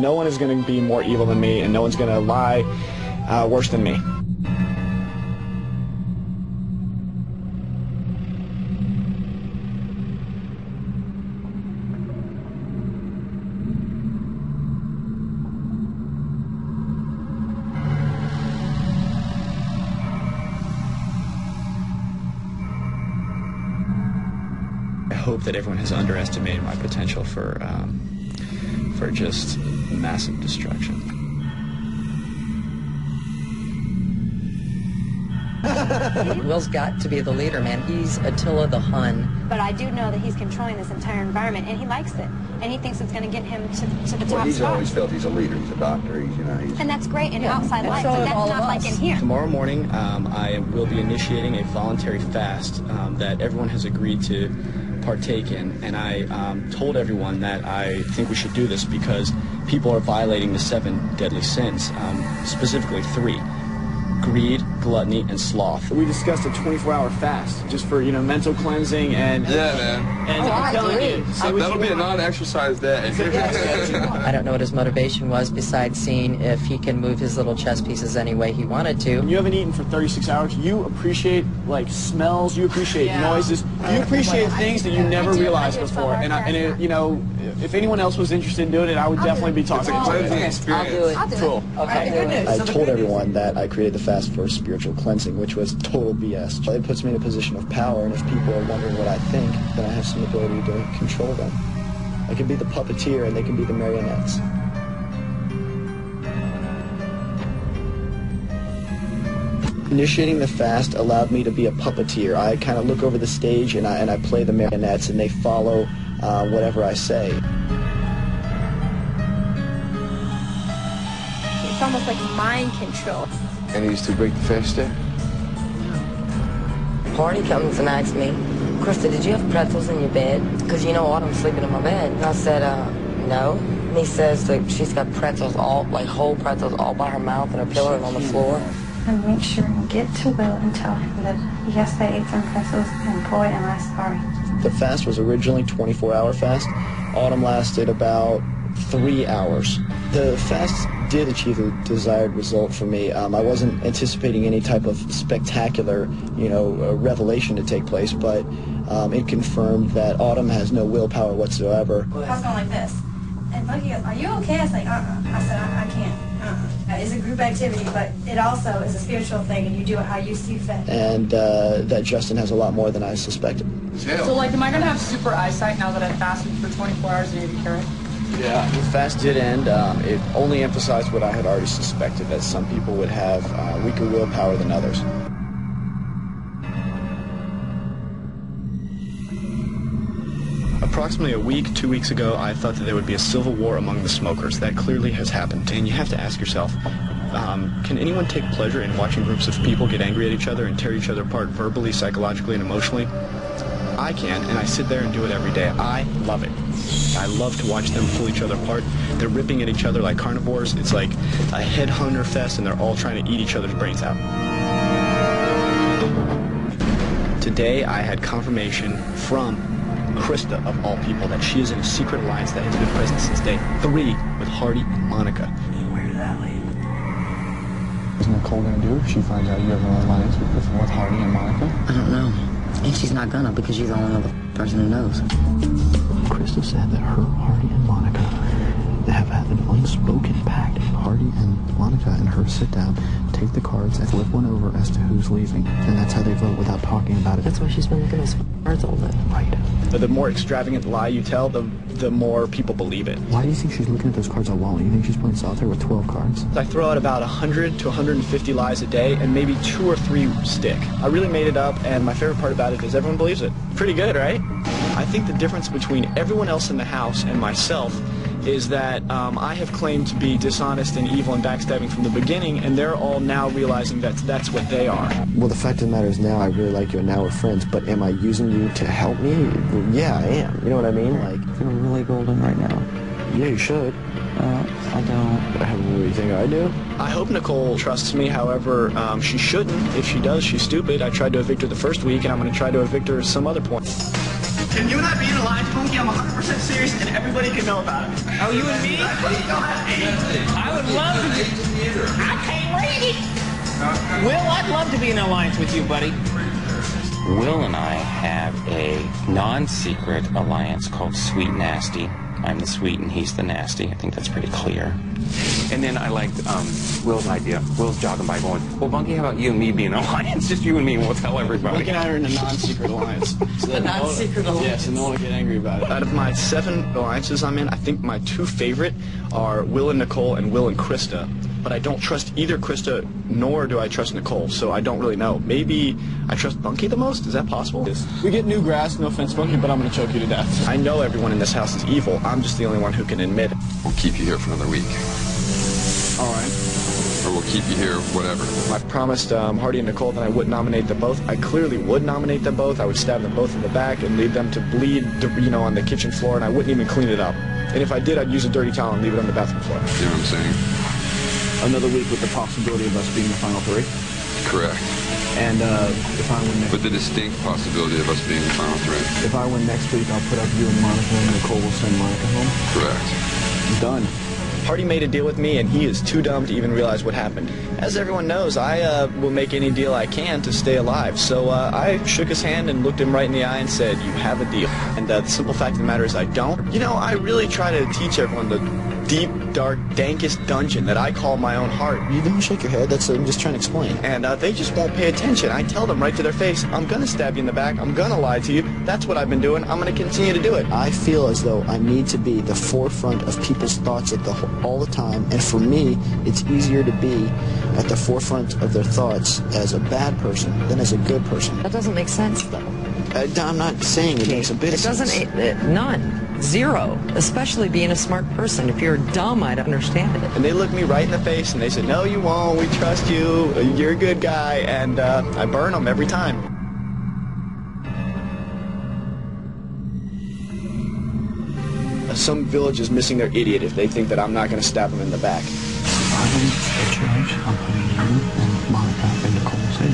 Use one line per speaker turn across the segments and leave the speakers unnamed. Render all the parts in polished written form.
no one is going to be more evil than me, and no one's going to lie worse than me. I hope that everyone has underestimated my potential for just massive destruction.
Will's got to be the leader, man. He's Attila the Hun.
But I do know that he's controlling this entire environment, and he likes it. And he thinks it's going to get him to the top
He's
spot.
always felt he's a leader. He's a doctor. He's
And that's great in outside life,
so
but that's
all
not
of
like
us.
in here.
Tomorrow morning, I will be initiating a voluntary fast that everyone has agreed to partake in, and I told everyone that I think we should do this because people are violating the 7 deadly sins, specifically 3. Greed, gluttony, and sloth. We discussed a 24-hour fast just for, mental cleansing and...
Yeah, man.
And I'm telling you,
that'll be a non-exercise day.
I don't know what his motivation was besides seeing if he can move his little chess pieces any way he wanted to.
When you haven't eaten for 36 hours, you appreciate, smells, you appreciate noises, you appreciate things that you never realized before. And if anyone else was interested in doing it, I would definitely be talking
It's a cleansing
to
experience.
I'll do it.
Cool.
Okay.
I told everyone that I created the fast for spiritual cleansing, which was total BS. It puts me in a position of power, and if people are wondering what I think, then I have some ability to control them. I can be the puppeteer, and they can be the marionettes. Initiating the fast allowed me to be a puppeteer. I kind of look over the stage, and I play the marionettes, and they follow whatever I say.
It's almost like mind control.
And he used to break the fast day?
Party comes and asks me, Krista, did you have pretzels in your bed? Because Autumn's sleeping in my bed. And I said, no. And he says that she's got pretzels whole pretzels all by her mouth and her pillow and on the floor.
And make sure and get to Will and tell him that yes, they ate some pretzels and boy, am I sorry.
The fast was originally 24-hour fast. Autumn lasted about 3 hours. The fast did achieve the desired result for me. I wasn't anticipating any type of spectacular, revelation to take place, but it confirmed that Autumn has no willpower whatsoever.
I was going like this. And Bucky goes, are you okay? I was like, I said, I can't. It's a group activity, but it also is a spiritual thing, and you do it how you see fit.
And that Justin has a lot more than I suspected.
So, am I going to have super eyesight now that I've fasted for 24 hours and ate a carrot?
Yeah, the fast did end. It only emphasized what I had already suspected, that some people would have weaker willpower than others. Approximately a week, 2 weeks ago, I thought that there would be a civil war among the smokers. That clearly has happened. And you have to ask yourself, can anyone take pleasure in watching groups of people get angry at each other and tear each other apart verbally, psychologically, and emotionally? I can, and I sit there and do it every day. I love it. I love to watch them pull each other apart. They're ripping at each other like carnivores. It's like a headhunter fest, and they're all trying to eat each other's brains out. Today, I had confirmation from Krista, of all people, that she is in a secret alliance that has been present since day 3 with Hardy and Monica.
Where did that lead?
What's Nicole going to do if she finds out you have an alliance with Hardy and Monica?
I don't know. And she's not gonna because she's the only other person who knows.
Krista said that her, Hardy, and Monica have had an unspoken pact. Hardy and Monica and her sit down, take the cards, and flip one over as to who's leaving. And that's how they vote without talking about it.
That's why she's been looking at those cards all day.
Right.
But the more extravagant lie you tell, the more people believe it.
Why do you think she's looking at those cards alone? You think she's playing solitaire with 12 cards?
I throw out about 100 to 150 lies a day, and maybe 2 or 3 stick. I really made it up, and my favorite part about it is everyone believes it. Pretty good, right? I think the difference between everyone else in the house and myself is that I have claimed to be dishonest and evil and backstabbing from the beginning, and they're all now realizing that that's what they are.
Well, the fact of the matter is now I really like you and now we're friends, but am I using you to help me? Well, yeah, I am. You know what I mean? Like,
You're really golden right now.
yeah, you should.
I don't.
What do you think I do?
I hope Nicole trusts me, however, she shouldn't. If she does, she's stupid. I tried to evict her the first week, and I'm going to try to evict her some other point. Can you and I be in a line, Funky? I'm 100% serious, and everybody can know about it.
Oh, you and me? I would love to be. I can't read it. Will, I'd love to be in an alliance with you, buddy. Will and I have a non-secret alliance called Sweet Nasty. I'm the sweet and he's the nasty. I think that's pretty clear. And then I liked Will's idea. Will's jogging by going, well, Bunky, how about you and me being an alliance? Just you and me, and we'll tell everybody.
Bunky and I are in a non-secret alliance. So
A non-secret alliance?
Yes, and no one will get angry about it.
Out of my 7 alliances I'm in, I think my 2 favorite are Will and Nicole and Will and Krista. But I don't trust either Krista nor do I trust Nicole, so I don't really know. Maybe I trust Bunky the most? Is that possible?
We get new grass, no offense, Bunky, but I'm going to choke you to death.
I know everyone in this house is evil. I'm just the only one who can admit it.
We'll keep you here for another week.
All right.
Or we'll keep you here, whatever.
I promised Hardy and Nicole that I would nominate them both. I clearly would nominate them both. I would stab them both in the back and leave them to bleed, on the kitchen floor, and I wouldn't even clean it up. And if I did, I'd use a dirty towel and leave it on the bathroom floor.
You know what I'm saying?
Another week with the possibility of us being the final 3.
Correct.
And if I win next
With the distinct possibility of us being the final 3.
if I win next week, I'll put up you and Monica, and Nicole will send Monica home.
Correct.
Done.
Hardy made a deal with me, and he is too dumb to even realize what happened. As everyone knows, I will make any deal I can to stay alive. So I shook his hand and looked him right in the eye and said, you have a deal. And the simple fact of the matter is I don't. You know, I really try to teach everyone the deep, dark, dankest dungeon that I call my own heart.
You don't shake your head. I'm just trying to explain.
And they just won't pay attention. I tell them right to their face, I'm going to stab you in the back. I'm going to lie to you. That's what I've been doing. I'm going to continue to do it.
I feel as though I need to be the forefront of people's thoughts all the time, and for me, it's easier to be at the forefront of their thoughts as a bad person than as a good person.
That doesn't make sense, though.
I'm not saying it makes a bit of sense.
It doesn't, none. Zero. Especially being a smart person. If you're dumb, I'd understand it.
And they looked me right in the face and they said, no, you won't. We trust you. You're a good guy. And I burn them every time. Some village is missing their idiot if they think that I'm not going to stab them in the back.
I'm putting you and Monica and Nicole's in.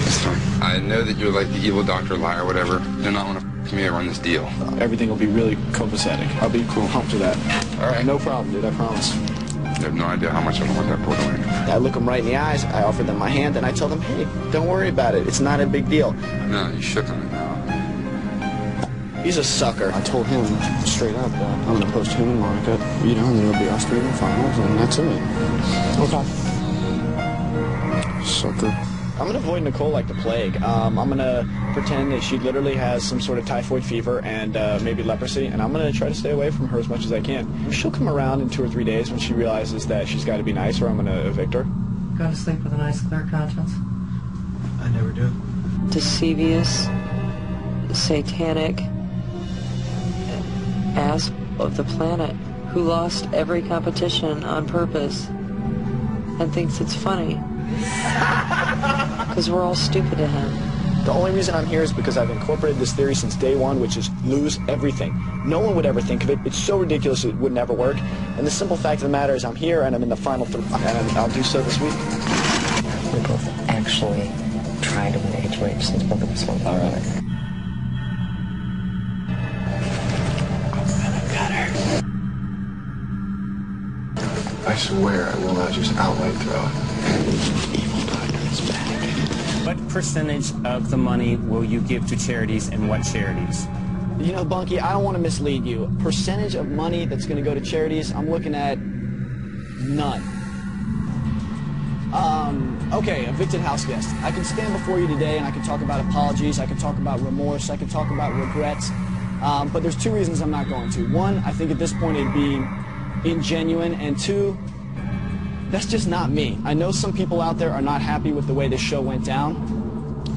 That's fine. I know that you're like the evil Dr. Lie or whatever. They're not going to f*** me over on this deal.
Everything will be really copacetic. I'll be cool. Pumped to that.
All right.
No problem, dude. I promise.
You have no idea how much I want that boy to win.
I look them right in the eyes, I offer them my hand, and I tell them, hey, don't worry about it. It's not a big deal.
No, you shook on it now.
He's a sucker.
I told him straight up that I'm going to post him and Monica, and then it'll be us 3 in the finals, and that's it. Okay. Sucker.
I'm going to avoid Nicole like the plague. I'm going to pretend that she literally has some sort of typhoid fever and maybe leprosy, and I'm going to try to stay away from her as much as I can. She'll come around in 2 or 3 days when she realizes that she's got to be nice, or I'm going to evict her.
Go to sleep with a nice clear conscience.
I never do.
Deceivious, satanic ass of the planet who lost every competition on purpose and thinks it's funny because we're all stupid to him.
The only reason I'm here is because I've incorporated this theory since day one, which is lose everything. No one would ever think of it. It's so ridiculous it would never work. And the simple fact of the matter is I'm here and I'm in the final 3, and I'll do so this week.
We both actually tried to win HOH since both of us won.
All right.
I swear I will not just outright throw it.
Evil doctor is back.
What percentage of the money will you give to charities and what charities?
You know, Bunky, I don't want to mislead you. Percentage of money that's going to go to charities, I'm looking at none. Okay, evicted house guest. I can stand before you today and I can talk about apologies, I can talk about remorse, I can talk about regrets, but there's 2 reasons I'm not going to. 1, I think at this point it'd be ingenuine, and 2, that's just not me. I know some people out there are not happy with the way this show went down,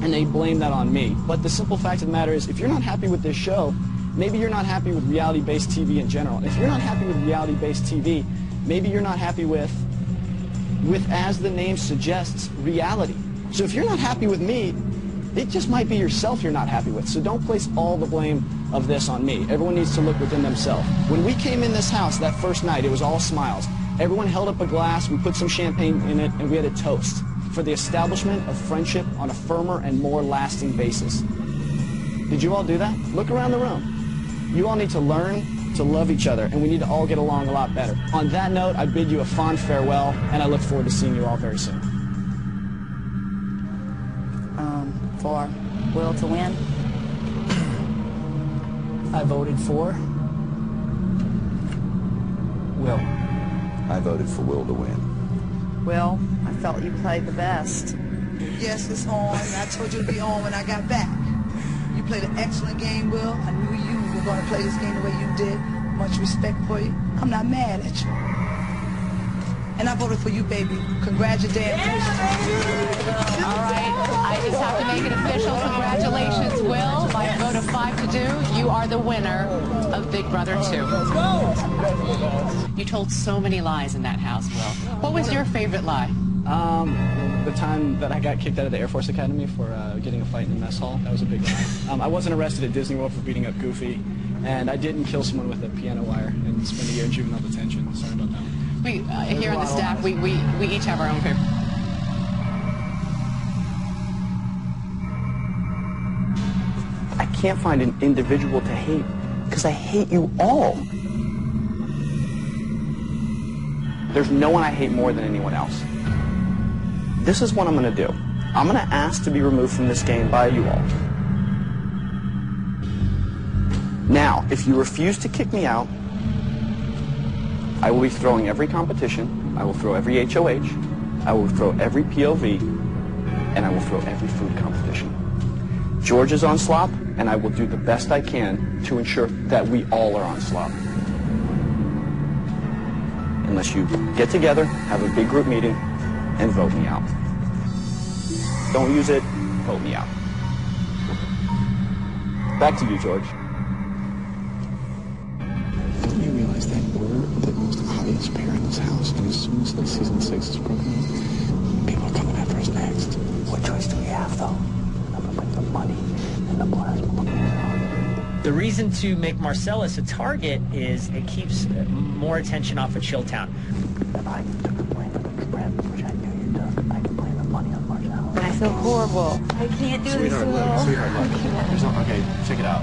and they blame that on me. But the simple fact of the matter is, if you're not happy with this show, maybe you're not happy with reality-based TV in general. If you're not happy with reality-based TV, maybe you're not happy with, as the name suggests, reality. So if you're not happy with me, it just might be yourself you're not happy with. So don't place all the blame of this on me. Everyone needs to look within themselves. When we came in this house that first night, it was all smiles. Everyone held up a glass, we put some champagne in it, and we had a toast for the establishment of friendship on a firmer and more lasting basis. Did you all do that? Look around the room. You all need to learn to love each other, and we need to all get along a lot better. On that note, I bid you a fond farewell, and I look forward to seeing you all very soon.
For Will to win?
I voted for Will.
I voted for Will to win.
Will, I felt you played the best.
Yes, it's on. I told you to be on when I got back. You played an excellent game, Will. I knew you were going to play this game the way you did. Much respect for you. I'm not mad at you. And I voted for you, baby. Congratulations.
All right, I just have to make it official. Congratulations, Will. By a vote of 5-2, you are the winner of Big Brother 2. Let's go! You told so many lies in that house, Will. What was your favorite lie?
The time that I got kicked out of the Air Force Academy for getting a fight in the mess hall. That was a big lie. I wasn't arrested at Disney World for beating up Goofy, and I didn't kill someone with a piano wire and spend a year in juvenile detention. Sorry about that.
We here on the staff, we each have our own favorite.
I can't find an individual to hate because I hate you all. There's no one I hate more than anyone else. This is what I'm going to do. I'm going to ask to be removed from this game by you all. Now, if you refuse to kick me out, I will be throwing every competition, I will throw every HOH, I will throw every POV, and I will throw every food competition. George is on slop, and I will do the best I can to ensure that we all are on slop. Unless you get together, have a big group meeting, and vote me out. Don't use it, vote me out. Back to you, George.
You realize that we're the most highest pair in this house, and as soon as like season 6 is broken up, people are coming after us next.
What choice do we have, though? I'm gonna put the money and the plasma.
The reason to make Marcellus a target is it keeps more attention off of Chilltown.
If I took the blame for the trip, which I knew you took, I could blame the money on Marcellus.
I feel horrible. I can't do this, Will.
Sweetheart, look. Okay, check it out.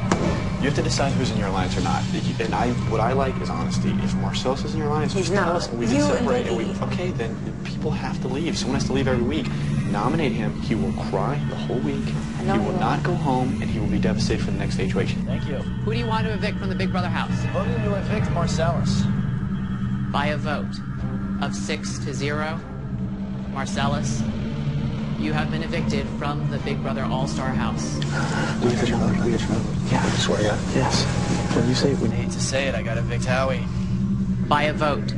You have to decide who's in your alliance or not. And what I like is honesty. If Marcellus is in your alliance,
He's
just tell
not.
us and we can separate. Okay, then people have to leave. Someone has to leave every week. Nominate him. He will cry the whole week. He will not go home, and he will be devastated for the next HOH.
Thank you.
Who do you want to evict from the Big Brother house?
Voting to evict Marcellus.
By a vote of 6-0, Marcellus, you have been evicted from the Big Brother All-Star house.
We get your vote. Yeah, I swear to God. Yes. What do you say? We
hate to say it, I gotta evict Howie.
By a vote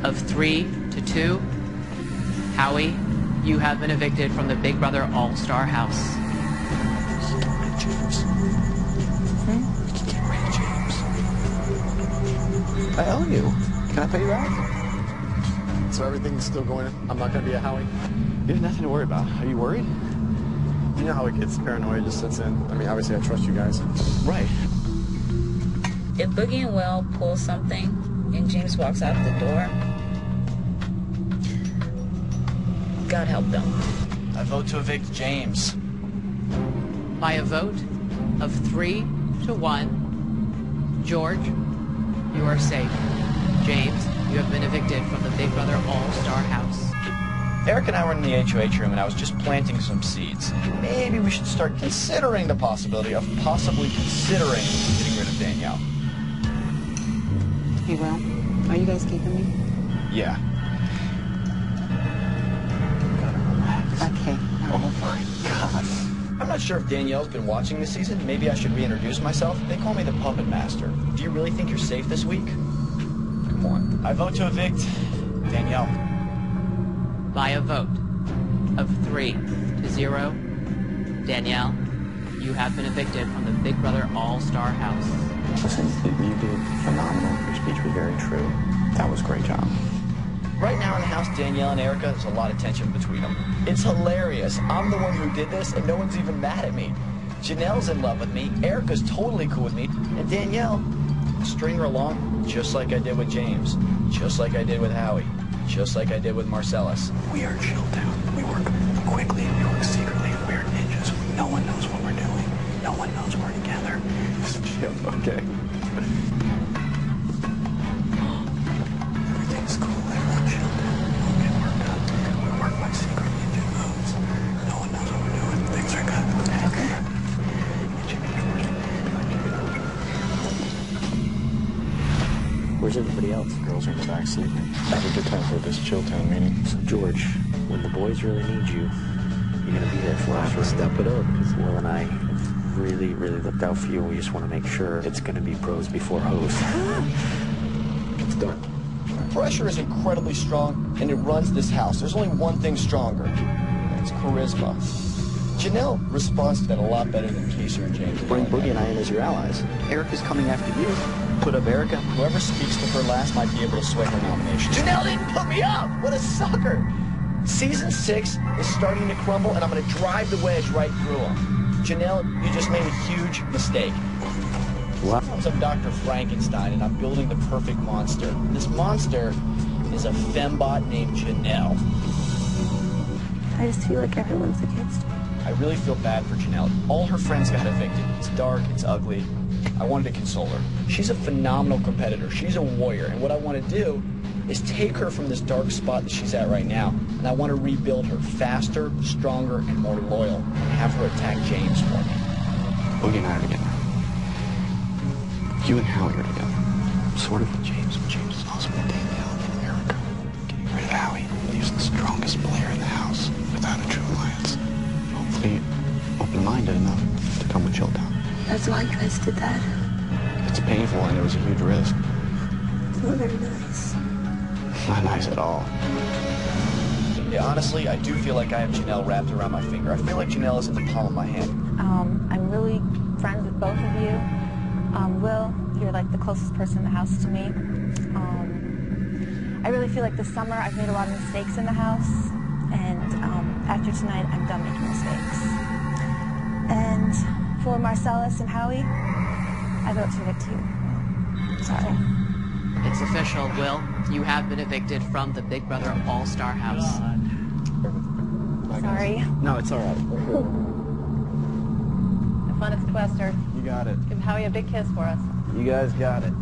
of 3-2, Howie, you have been evicted from the Big Brother All-Star house.
James. You can get rid of James.
I owe you. Can I pay you back? So everything's still going. I'm not going to be a Howie? You have nothing to worry about. Are you worried? You know how it gets paranoid, just sets in. I mean, obviously I trust you guys. Right.
If Boogie and Will pull something and James walks out the door, God help them.
I vote to evict James.
By a vote of 3-1, George, you are safe. James, you have been evicted from the Big Brother All-Star house.
Eric and I were in the HOH room, and I was just planting some seeds. Maybe we should start considering the possibility of possibly considering getting rid of Danielle.
Hey, Will, are you guys keeping me?
Yeah.
Okay.
Oh my God.
I'm not sure if Danielle's been watching this season. Maybe I should reintroduce myself. They call me the Puppet Master. Do you really think you're safe this week? Come on. I vote to evict Danielle.
By a vote of 3-0, Danielle, you have been evicted from the Big Brother All-Star house.
Listen, you did phenomenal. Your speech was very true. That was a great job.
Right now in the house, Danielle and Erica, there's a lot of tension between them. It's hilarious. I'm the one who did this, and no one's even mad at me. Janelle's in love with me, Erica's totally cool with me, and Danielle, string her along just like I did with James, just like I did with Howie, just like I did with Marcellus.
We are Chilltown. We work quickly and we work secretly. We are ninjas. No one knows what we're doing.
No one knows we're together.
Okay.
Everything's cool. Everyone chilled. Don't get worked up. We work like secret ninja moves. No one knows what we're doing. Things are good. Okay.
Where's everybody else? The girls are in the back sleeping. Have a good time for this chill town meeting.
So George, when the boys really need you, you're gonna be there for us, right?
Step it up.
Because Will and I really looked out for you. We just want to make sure it's gonna be pros before hoes.
It's done.
Pressure is incredibly strong, and it runs this house. There's only one thing stronger. It's charisma. Janelle responds to that a lot better than Casey or James.
Bring Boogie and I in as your allies. Erica's coming after you. Put up Erica.
Whoever speaks to her last might be able to sway her nomination. Janelle didn't put me up! What a sucker! Season 6 is starting to crumble, and I'm going to drive the wedge right through them. Janelle, you just made a huge mistake.
What?
I'm Dr. Frankenstein, and I'm building the perfect monster. This monster is a fembot named Janelle.
I just feel like everyone's against me.
I really feel bad for Janelle. All her friends got evicted. It's dark, it's ugly. I wanted to console her. She's a phenomenal competitor. She's a warrior, and what I want to do is take her from this dark spot that she's at right now, and I want to rebuild her faster, stronger, and more loyal, and have her attack James for me.
Boogie and I are together. You and Howie are together. Sort of with James, but James is also with Danielle and Erica. Getting rid of Howie leaves the strongest player in the house without a true alliance. Hopefully open-minded enough to come with Chilltown.
That's why you guys did that.
It's painful and it was a huge risk.
It's not very nice.
Not nice at all.
Yeah, honestly, I do feel like I have Janelle wrapped around my finger. I feel like Janelle is in the palm of my hand.
I'm really friends with both of you. Will, you're like the closest person in the house to me. I really feel like this summer I've made a lot of mistakes in the house, and after tonight I'm done making mistakes. And for Marcellus and Howie, I vote to evict you. Sorry.
It's official, Will. You have been evicted from the Big Brother All-Star House.
Sorry.
No, it's all right.
Have fun at sequester.
You got it.
Give Howie a big kiss for us.
You guys got it.